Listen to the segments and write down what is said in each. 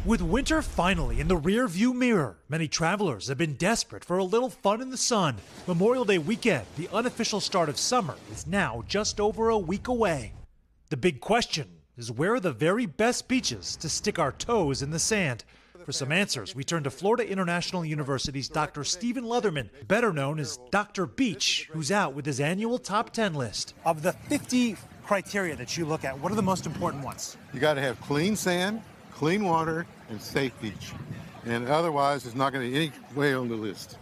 With winter finally in the rear-view mirror, many travelers have been desperate for a little fun in the sun. Memorial Day weekend, the unofficial start of summer, is now just over a week away. The big question is, where are the very best beaches to stick our toes in the sand? For some answers, we turn to Florida International University's Dr. Stephen Leatherman, better known as Dr. Beach, who's out with his annual top 10 list. Of the 50 criteria that you look at, what are the most important ones? You got to have clean sand, clean water, and safe beach. And otherwise, it's not going to be any way on the list.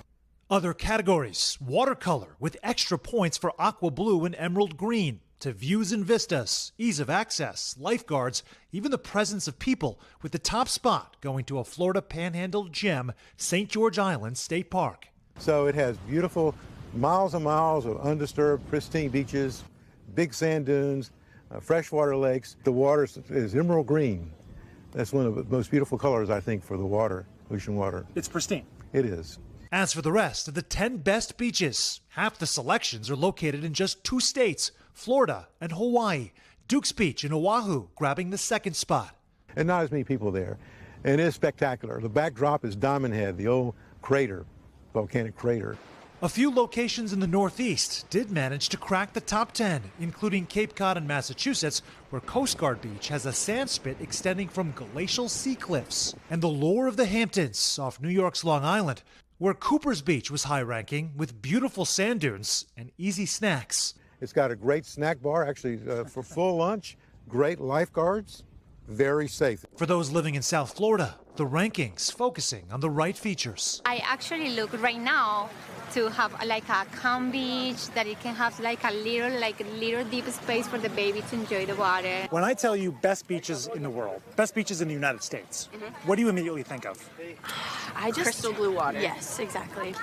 Other categories: watercolor with extra points for aqua blue and emerald green, to views and vistas, ease of access, lifeguards, even the presence of people, with the top spot going to a Florida Panhandle gem, St. George Island State Park. So it has beautiful miles and miles of undisturbed, pristine beaches, big sand dunes, freshwater lakes. The water is emerald green. That's one of the most beautiful colors, I think, for the water, ocean water. It's pristine. It is. As for the rest of the 10 best beaches, half the selections are located in just 2 states, Florida and Hawaii. Duke's Beach in Oahu grabbing the second spot. And not as many people there. And it is spectacular. The backdrop is Diamond Head, the old crater, volcanic crater. A few locations in the Northeast did manage to crack the top 10, including Cape Cod in Massachusetts, where Coast Guard Beach has a sand spit extending from glacial sea cliffs, and the lure of the Hamptons off New York's Long Island, where Cooper's Beach was high-ranking with beautiful sand dunes and easy snacks. It's got a great snack bar, actually, for full lunch, great lifeguards, very safe. For those living in South Florida, the rankings focusing on the right features. I actually look right now to have like a calm beach, that it can have like a little deep space for the baby to enjoy the water. When I tell you best beaches in the world, best beaches in the United States, what do you immediately think of? Crystal blue water. Yes, exactly.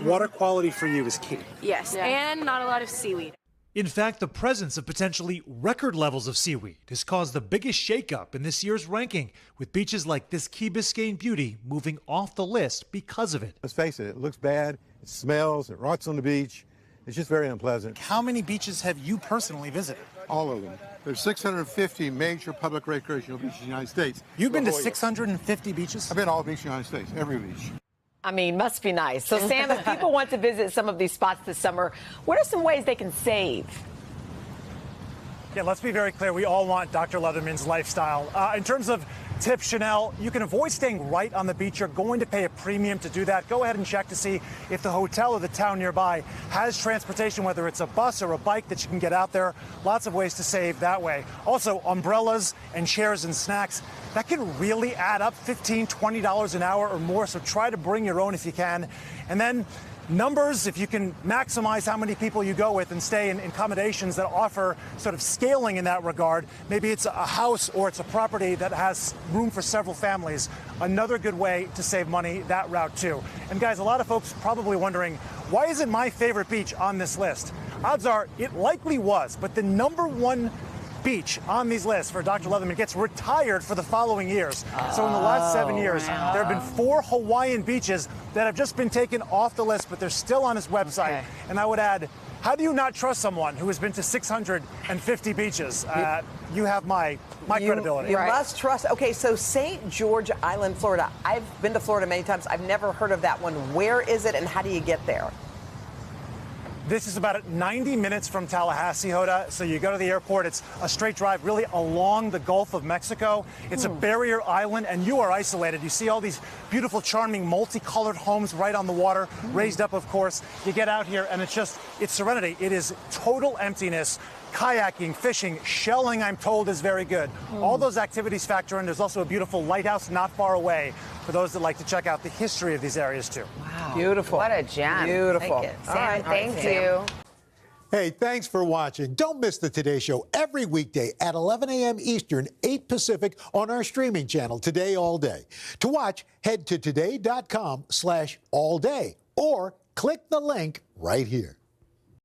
Water quality for you is key. Yes, and not a lot of seaweed. In fact, the presence of potentially record levels of seaweed has caused the biggest shakeup in this year's ranking, with beaches like this Key Biscayne beauty moving off the list because of it. Let's face it looks bad, it smells, it rots on the beach. It's just very unpleasant. How many beaches have you personally visited? All of them. There's 650 major public recreational beaches in the United States. You've been to 650 beaches? I've been to all beaches in the United States, every beach. I mean, must be nice. So, Sam, if people want to visit some of these spots this summer, what are some ways they can save? Yeah, let's be very clear. We all want Dr. Leatherman's lifestyle. In terms of tips, Chanel, you can avoid staying right on the beach. You're going to pay a premium to do that. Go ahead and check to see if the hotel or the town nearby has transportation, whether it's a bus or a bike that you can get out there. Lots of ways to save that way. Also, umbrellas and chairs and snacks, that can really add up, $15, $20 an hour or more. So try to bring your own if you can. And then numbers, if you can maximize how many people you go with and stay in accommodations that offer sort of scaling in that regard. Maybe it's a house or it's a property that has room for several families. Another good way to save money that route too. And guys, a lot of folks probably wondering, why isn't my favorite beach on this list? Odds are it likely was, but the number one beach on these lists for Dr. Leatherman gets retired for the following years. So in the last 7 years, there have been 4 Hawaiian beaches that have just been taken off the list, but they're still on his website. Okay. And I would add, how do you not trust someone who has been to 650 beaches? You have my credibility. You must trust. Okay, so St. George Island, Florida. I've been to Florida many times. I've never heard of that one. Where is it and how do you get there? This is about 90 minutes from Tallahassee, Hoda. So you go to the airport. It's a straight drive really along the Gulf of Mexico. It's a barrier island, and you are isolated. You see all these beautiful, charming, multicolored homes right on the water, raised up, of course. You get out here, and it's serenity. It is total emptiness. Kayaking, fishing, shelling, I'm told, is very good. All those activities factor in. There's also a beautiful lighthouse not far away for those that like to check out the history of these areas, too. Wow. Beautiful. What a gem. Beautiful. Thank you. Sam, all right, thank you. Hey, thanks for watching. Don't miss the Today Show every weekday at 11 a.m. Eastern, 8 Pacific on our streaming channel, Today All Day. To watch, head to today.com/allday or click the link right here.